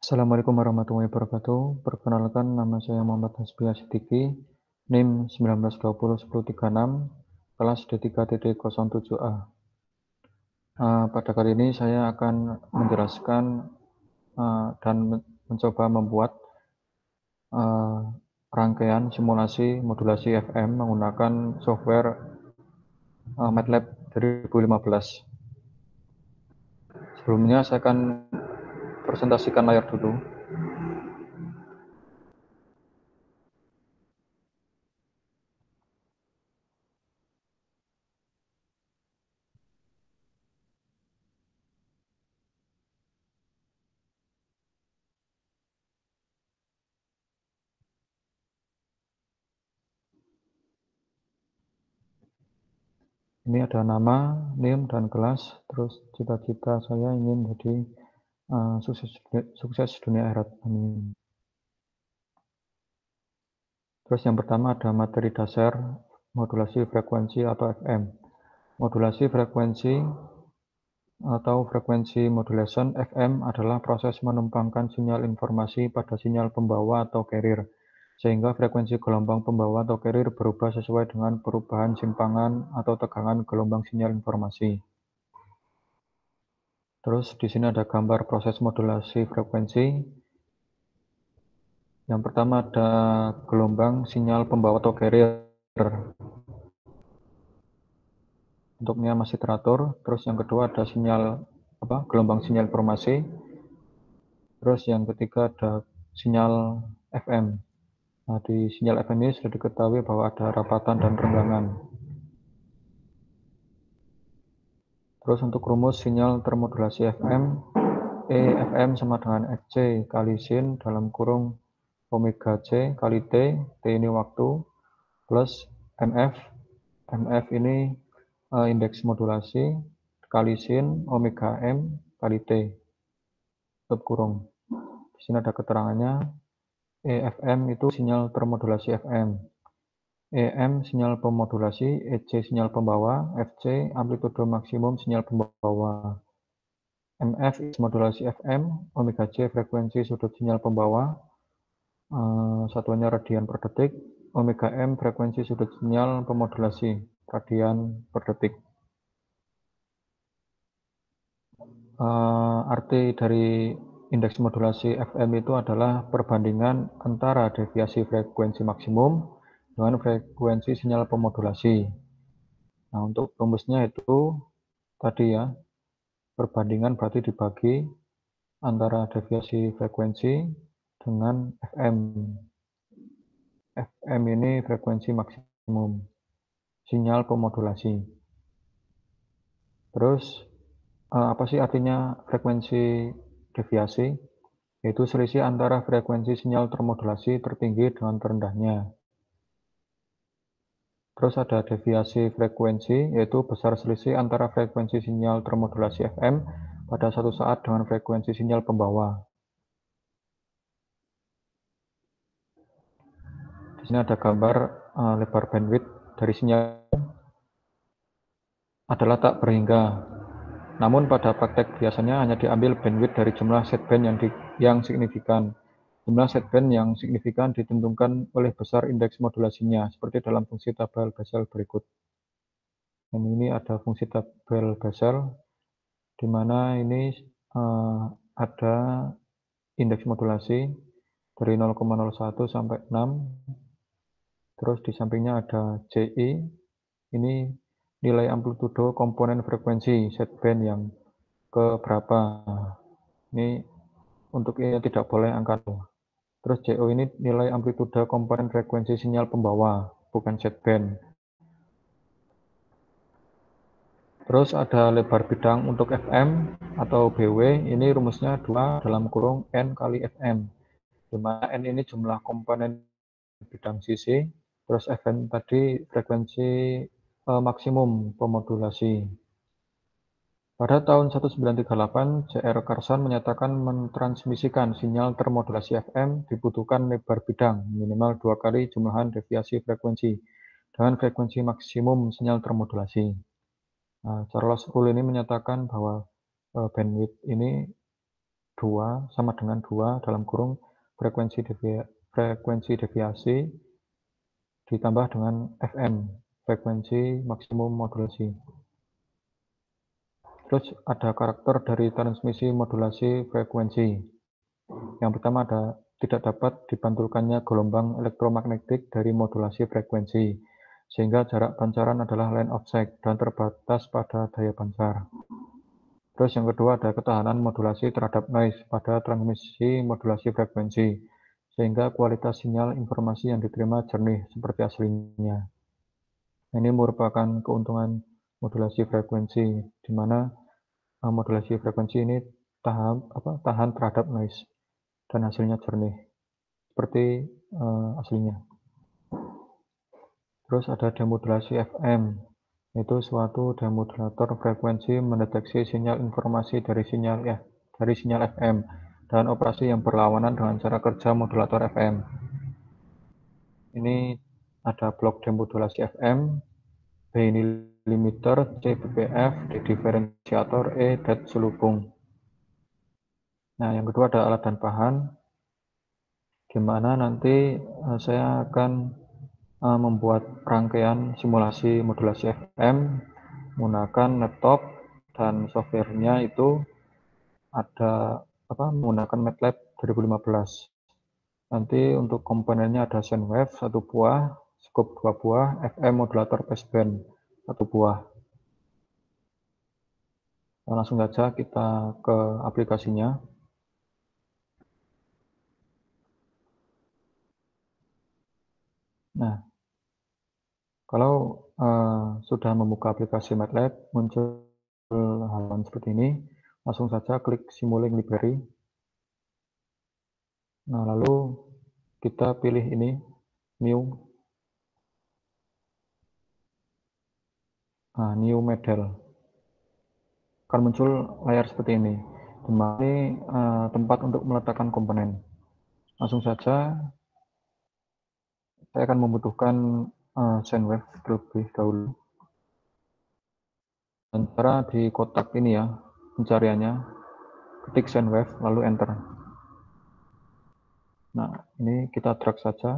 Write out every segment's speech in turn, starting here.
Assalamualaikum warahmatullahi wabarakatuh. Perkenalkan, nama saya Muhammad Hasbi Asidiki, NIM 19201036, kelas D3.07A. Pada kali ini saya akan menjelaskan dan mencoba membuat rangkaian simulasi modulasi FM menggunakan software MATLAB 2015. Sebelumnya saya akan presentasikan layar dulu. Ini ada nama, NIM, dan kelas. Terus cita-cita saya ingin jadi sukses dunia akhirat. Amin. Terus yang pertama ada materi dasar modulasi frekuensi atau FM. Modulasi frekuensi atau frekuensi modulation FM adalah proses menumpangkan sinyal informasi pada sinyal pembawa atau carrier, sehingga frekuensi gelombang pembawa atau carrier berubah sesuai dengan perubahan simpangan atau tegangan gelombang sinyal informasi. Terus di sini ada gambar proses modulasi frekuensi. Yang pertama ada gelombang sinyal pembawa atau carrier. Bentuknya masih teratur. Terus yang kedua ada gelombang sinyal informasi. Terus yang ketiga ada sinyal FM. Nah, di sinyal FM ini sudah diketahui bahwa ada rapatan dan renggangan. Terus untuk rumus sinyal termodulasi FM, EFM sama dengan FC kali sin dalam kurung omega C kali T, T ini waktu, plus MF. MF ini indeks modulasi kali sin omega M kali T, tutup kurung. Di sini ada keterangannya, EFM itu sinyal termodulasi FM, EM sinyal pemodulasi, EC sinyal pembawa, FC amplitude maksimum sinyal pembawa. MF modulasi FM, omega C frekuensi sudut sinyal pembawa, satuannya radian per detik, omega M frekuensi sudut sinyal pemodulasi, radian per detik. Arti dari indeks modulasi FM itu adalah perbandingan antara deviasi frekuensi maksimum dengan frekuensi sinyal pemodulasi. Nah, untuk rumusnya itu tadi ya, perbandingan berarti dibagi antara deviasi frekuensi dengan FM. FM ini frekuensi maksimum, sinyal pemodulasi. Terus, apa sih artinya frekuensi deviasi? Yaitu selisih antara frekuensi sinyal termodulasi tertinggi dengan terendahnya. Terus ada deviasi frekuensi, yaitu besar selisih antara frekuensi sinyal termodulasi FM pada satu saat dengan frekuensi sinyal pembawa. Di sini ada gambar lebar bandwidth dari sinyal adalah tak berhingga. Namun pada praktek biasanya hanya diambil bandwidth dari jumlah setband yang signifikan. Jumlah setband yang signifikan ditentukan oleh besar indeks modulasinya, seperti dalam fungsi tabel Bessel berikut. Dan ini ada fungsi tabel Bessel, di mana ini ada indeks modulasi dari 0,01 sampai 6. Terus di sampingnya ada CI, ini nilai amplitudo komponen frekuensi setband yang ke berapa. Ini untuk ini tidak boleh angka 0. Terus CO ini nilai amplitudo komponen frekuensi sinyal pembawa, bukan setband. Terus ada lebar bidang untuk FM atau BW, ini rumusnya 2 dalam kurung N kali FM. Di mana N ini jumlah komponen bidang sisi, terus FM tadi frekuensi maksimum pemodulasi. Pada tahun 1938, J.R. Carson menyatakan mentransmisikan sinyal termodulasi FM dibutuhkan lebar bidang minimal 2 kali jumlahan deviasi frekuensi dengan frekuensi maksimum sinyal termodulasi. Charles Rule ini menyatakan bahwa bandwidth ini 2 sama dengan 2 dalam kurung frekuensi deviasi ditambah dengan FM, frekuensi maksimum modulasi. Terus ada karakter dari transmisi modulasi frekuensi. Yang pertama ada tidak dapat dipantulkannya gelombang elektromagnetik dari modulasi frekuensi, sehingga jarak pancaran adalah line of sight dan terbatas pada daya pancar. Terus yang kedua ada ketahanan modulasi terhadap noise pada transmisi modulasi frekuensi, sehingga kualitas sinyal informasi yang diterima jernih seperti aslinya. Ini merupakan keuntungan modulasi frekuensi, di mana modulasi frekuensi ini tahan terhadap noise dan hasilnya jernih seperti aslinya. Terus ada demodulasi FM, yaitu suatu demodulator frekuensi mendeteksi sinyal informasi dari sinyal FM dan operasi yang berlawanan dengan cara kerja modulator FM. Ini ada blok demodulasi FM, B ini limiter, C BPF, D diferensiator, E dat selubung. Nah, yang kedua ada alat dan bahan. Gimana nanti saya akan membuat rangkaian simulasi modulasi FM menggunakan laptop dan softwarenya itu ada menggunakan MATLAB 2015. Nanti untuk komponennya ada SoundWave 1 buah, scope 2 buah, FM modulator passband 1 buah. Nah, langsung saja kita ke aplikasinya. Nah, kalau sudah membuka aplikasi MATLAB, muncul halaman seperti ini, langsung saja klik Simulink Library. Nah, lalu kita pilih ini, New. Nah, New Model. Akan muncul layar seperti ini. Di mana tempat untuk meletakkan komponen. Langsung saja, saya akan membutuhkan SoundWave terlebih dahulu. Dan cara di kotak ini ya, pencariannya, ketik SoundWave, lalu Enter. Nah, ini kita drag saja.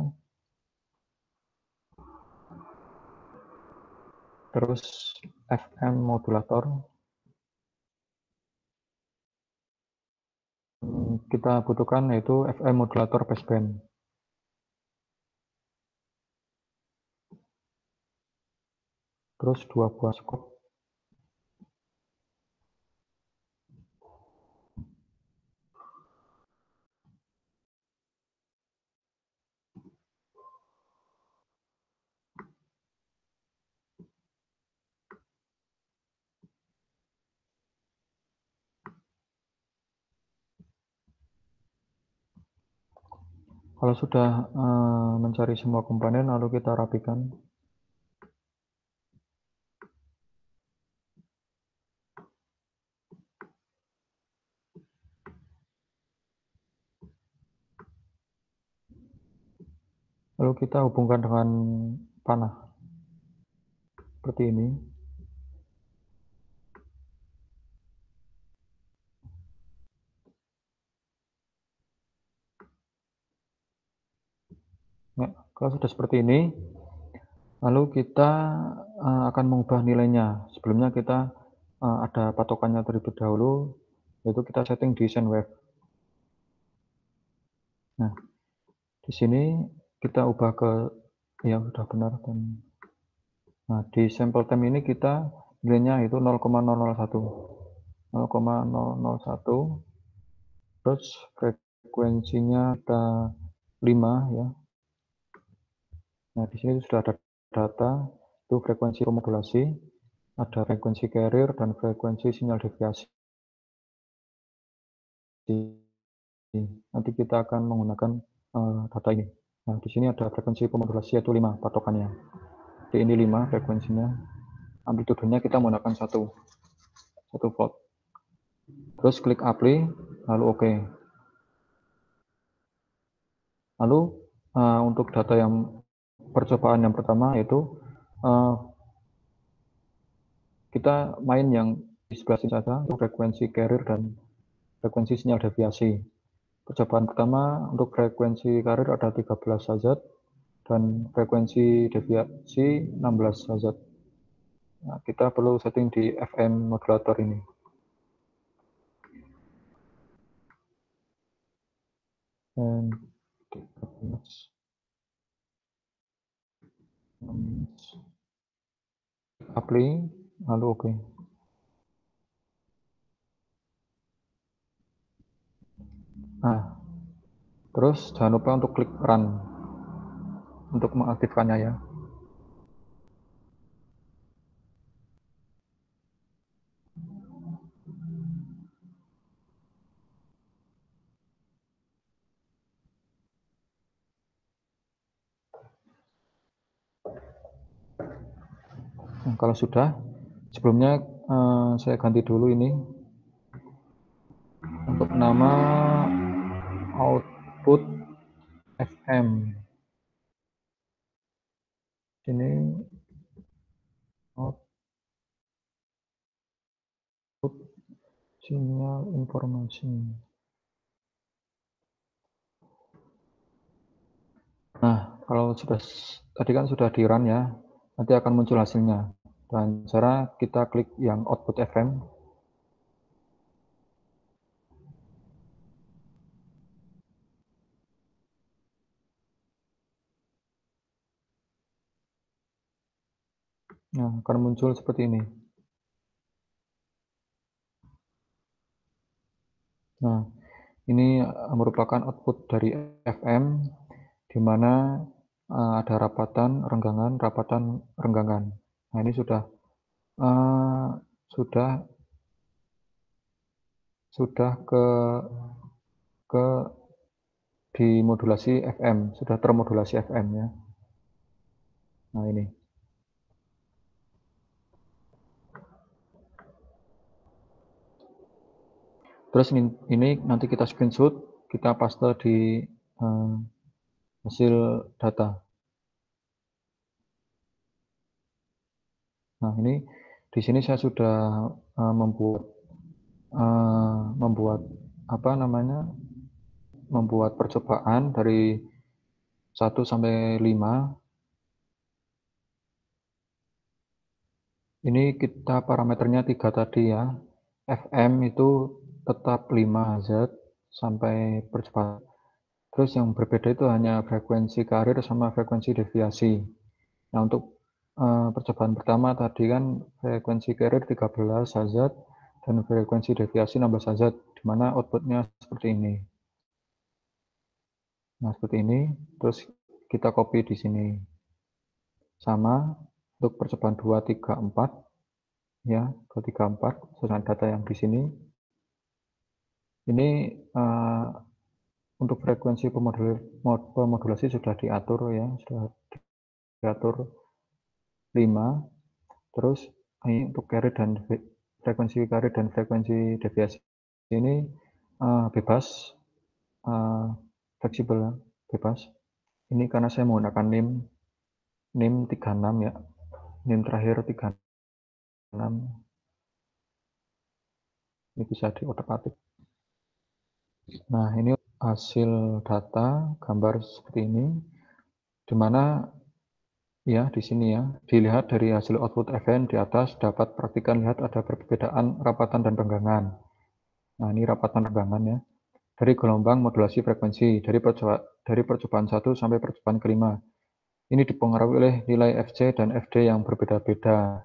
Terus FM modulator. Kita butuhkan yaitu FM modulator passband. Terus 2 buah scope. Kalau sudah mencari semua komponen, lalu kita rapikan. Lalu kita hubungkan dengan panah. Seperti ini. Nah, kalau sudah seperti ini, lalu kita akan mengubah nilainya. Sebelumnya kita ada patokannya terlebih dahulu, yaitu kita setting di SoundWave. Nah, di sini kita ubah ke yang sudah benar. Nah, di sample time ini kita nilainya itu 0,001. 0,001. Terus frekuensinya kita 5 ya. Nah, di sini sudah ada data, itu frekuensi modulasi, ada frekuensi carrier dan frekuensi sinyal deviasi. Nanti kita akan menggunakan data ini. Nah, di sini ada frekuensi pemodulasi yaitu 5 patokannya. Jadi ini 5 frekuensinya. Amplitudenya kita menggunakan 1 volt. Terus klik apply, lalu OK. Lalu untuk data yang percobaan yang pertama yaitu kita main yang di sebelah sini saja, frekuensi carrier dan frekuensi sinyal deviasi. Percobaan pertama untuk frekuensi carrier ada 13 Hz dan frekuensi deviasi 16 Hz. Nah, kita perlu setting di FM modulator ini. Dan 13 apply, lalu oke. Nah, terus jangan lupa untuk klik run untuk mengaktifkannya ya. Nah, kalau sudah, sebelumnya saya ganti dulu ini untuk nama output FM. Sini output sinyal informasi. Nah, kalau sudah tadi kan sudah di run ya, nanti akan muncul hasilnya. Dan cara kita klik yang output FM. Nah, akan muncul seperti ini. Nah, ini merupakan output dari FM, di mana ada rapatan, renggangan. Nah, ini sudah ke dimodulasi FM, sudah termodulasi FM ya. Nah, ini. Terus ini nanti kita screenshot, kita paste di hasil data. Nah, ini di sini saya sudah membuat percobaan dari 1 sampai 5. Ini kita parameternya 3 tadi ya. FM itu tetap 5 Hz sampai percepatan. Terus yang berbeda itu hanya frekuensi carrier sama frekuensi deviasi. Nah, untuk percobaan pertama tadi kan frekuensi carrier 13 Hz dan frekuensi deviasi 16 Hz, di mana outputnya seperti ini. Nah, seperti ini. Terus kita copy di sini. Sama untuk percobaan 2, 3, 4. Ya, 2, 3, 4, dengan data yang di sini. Ini untuk frekuensi pemodulasi sudah diatur ya, sudah diatur 5. Terus ini untuk carrier dan frekuensi carrier dan frekuensi deviasi ini bebas, fleksibel, bebas. Ini karena saya menggunakan NIM 36 ya, NIM terakhir 36. Ini bisa diotak-atik. Nah, ini hasil data gambar seperti ini, di mana ya di sini ya, dilihat dari hasil output event di atas dapat perhatikan lihat ada perbedaan rapatan dan renggangan. Nah, ini rapatan renggangan ya. Dari gelombang modulasi frekuensi dari percobaan 1 sampai percobaan kelima. Ini dipengaruhi oleh nilai FC dan FD yang berbeda-beda.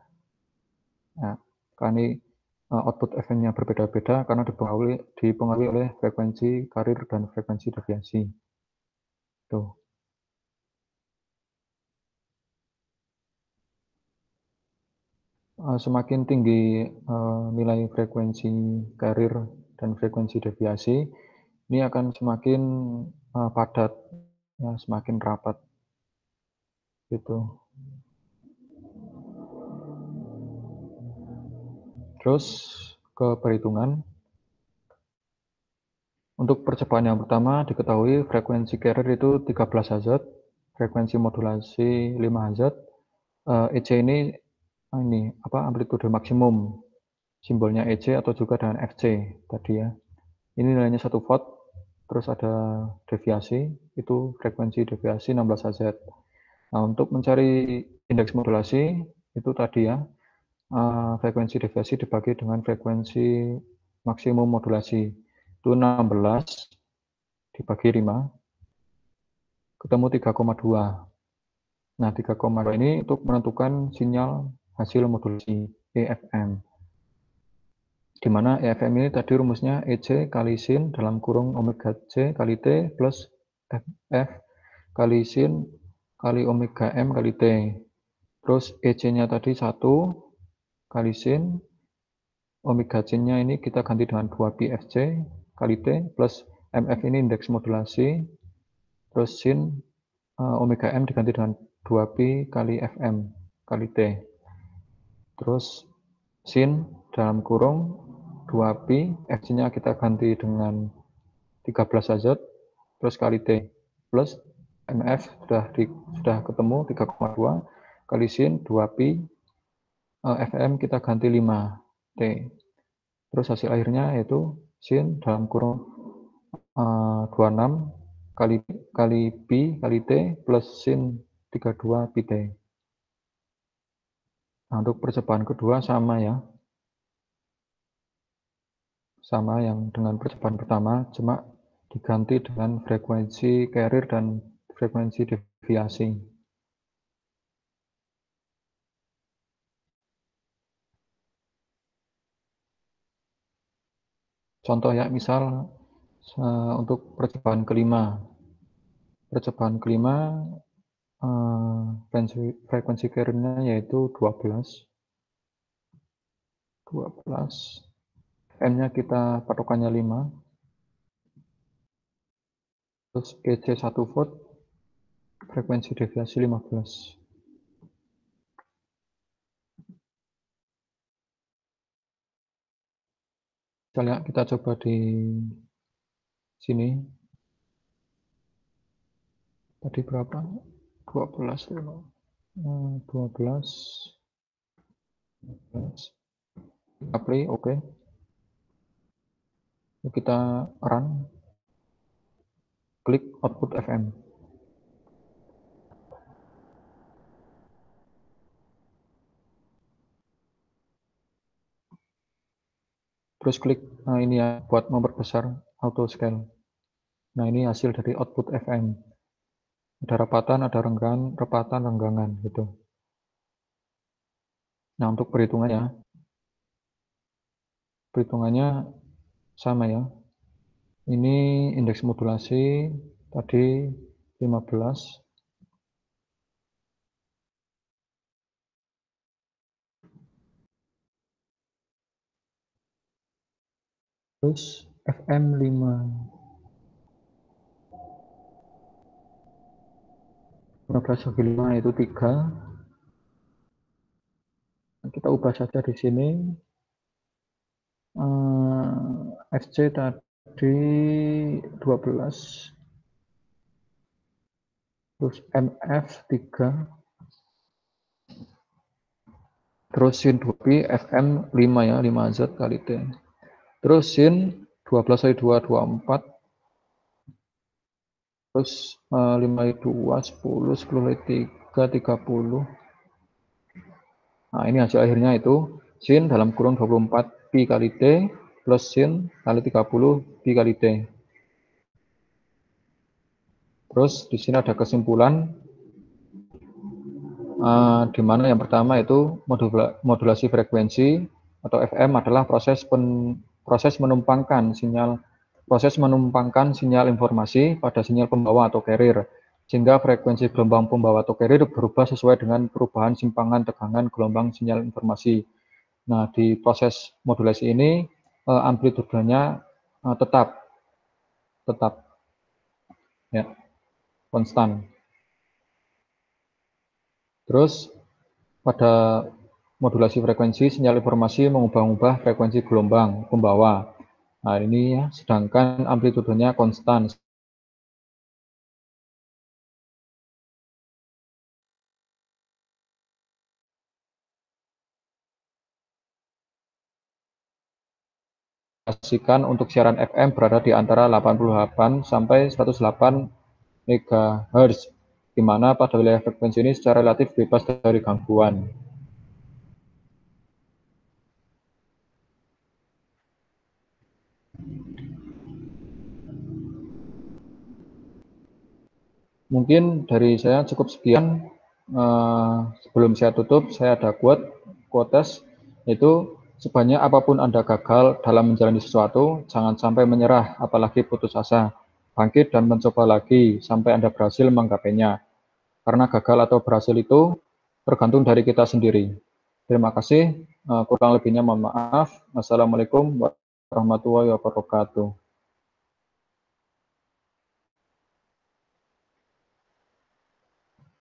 Nah, ini output eventnya berbeda-beda karena dipengaruhi oleh frekuensi carrier dan frekuensi deviasi. Tuh. Semakin tinggi nilai frekuensi carrier dan frekuensi deviasi, ini akan semakin padat, ya, semakin rapat. Gitu. Terus ke perhitungan. Untuk percobaan yang pertama diketahui frekuensi carrier itu 13 Hz, frekuensi modulasi 5 Hz. EC ini amplitude maksimum, simbolnya EC atau juga dengan FC tadi ya. Ini nilainya 1 volt, terus ada deviasi, itu frekuensi deviasi 16 Hz. Nah, untuk mencari indeks modulasi, itu tadi ya, frekuensi deviasi dibagi dengan frekuensi maksimum modulasi. Itu 16 dibagi 5, ketemu 3,2. Nah, 3,2 ini untuk menentukan sinyal hasil modulasi EFM. Di mana EFM ini tadi rumusnya EC kali sin dalam kurung omega C kali T plus FF kali sin kali omega M kali T. Terus EC-nya tadi 1 kali sin, omega C-nya ini kita ganti dengan 2pi FC kali T plus MF ini indeks modulasi, terus sin omega M diganti dengan 2pi kali FM kali T. Terus sin dalam kurung 2pi, Fc-nya kita ganti dengan 13 Hz, terus kali T, plus MF sudah ketemu 3,2, kali sin 2pi, FM kita ganti 5T. Terus hasil akhirnya yaitu sin dalam kurung 26 kali pi kali T plus sin 32 pi T. Nah, untuk percobaan kedua sama ya. Sama yang dengan percobaan pertama, cuma diganti dengan frekuensi carrier dan frekuensi deviasi. Contoh ya, misal untuk percobaan kelima. Percobaan kelima frekuensi carrier-nya yaitu 12. N-nya kita patokannya 5. Terus EC 1 volt, frekuensi deviasi 15. Kita coba di sini. Tadi berapa? 12. 12. Apply, oke. Kita run, klik output FM. Terus klik ini ya, buat memperbesar auto scale. Nah, ini hasil dari output FM. Ada rapatan, ada renggangan, repatan, renggangan gitu. Nah, untuk perhitungannya sama ya. Ini indeks modulasi tadi 15. Terus FM 5. 15 bagi 5 itu 3. Kita ubah saja di sini. FC tadi 12. Terus MF 3. Terus sin 2pi FM 5 ya, 5Z kali T. Terus sin 12 kali 2, 24. Terus 5 kali 2, 10, 10 kali 3, 30. Nah, ini hasil akhirnya itu sin dalam kurung 24 pi kali T plus sin kali 30 pi kali T. Terus di sini ada kesimpulan di mana yang pertama itu modulasi frekuensi atau FM adalah proses menumpangkan sinyal informasi pada sinyal pembawa atau carrier, sehingga frekuensi gelombang pembawa atau carrier berubah sesuai dengan perubahan simpangan tegangan gelombang sinyal informasi. Nah, di proses modulasi ini amplitudenya tetap ya, konstan. Terus pada modulasi frekuensi sinyal informasi mengubah-ubah frekuensi gelombang pembawa. Nah, ini ya, sedangkan amplitudenya konstan. diindikasikan untuk siaran FM berada di antara 88 sampai 108 MHz, di mana pada wilayah frekuensi ini secara relatif bebas dari gangguan. Mungkin dari saya cukup sekian. Sebelum saya tutup, saya ada quotes, yaitu sebanyak apapun Anda gagal dalam menjalani sesuatu, jangan sampai menyerah, apalagi putus asa. Bangkit dan mencoba lagi sampai Anda berhasil menggapainya. Karena gagal atau berhasil itu tergantung dari kita sendiri. Terima kasih. Kurang lebihnya mohon maaf. Wassalamualaikum warahmatullahi wabarakatuh.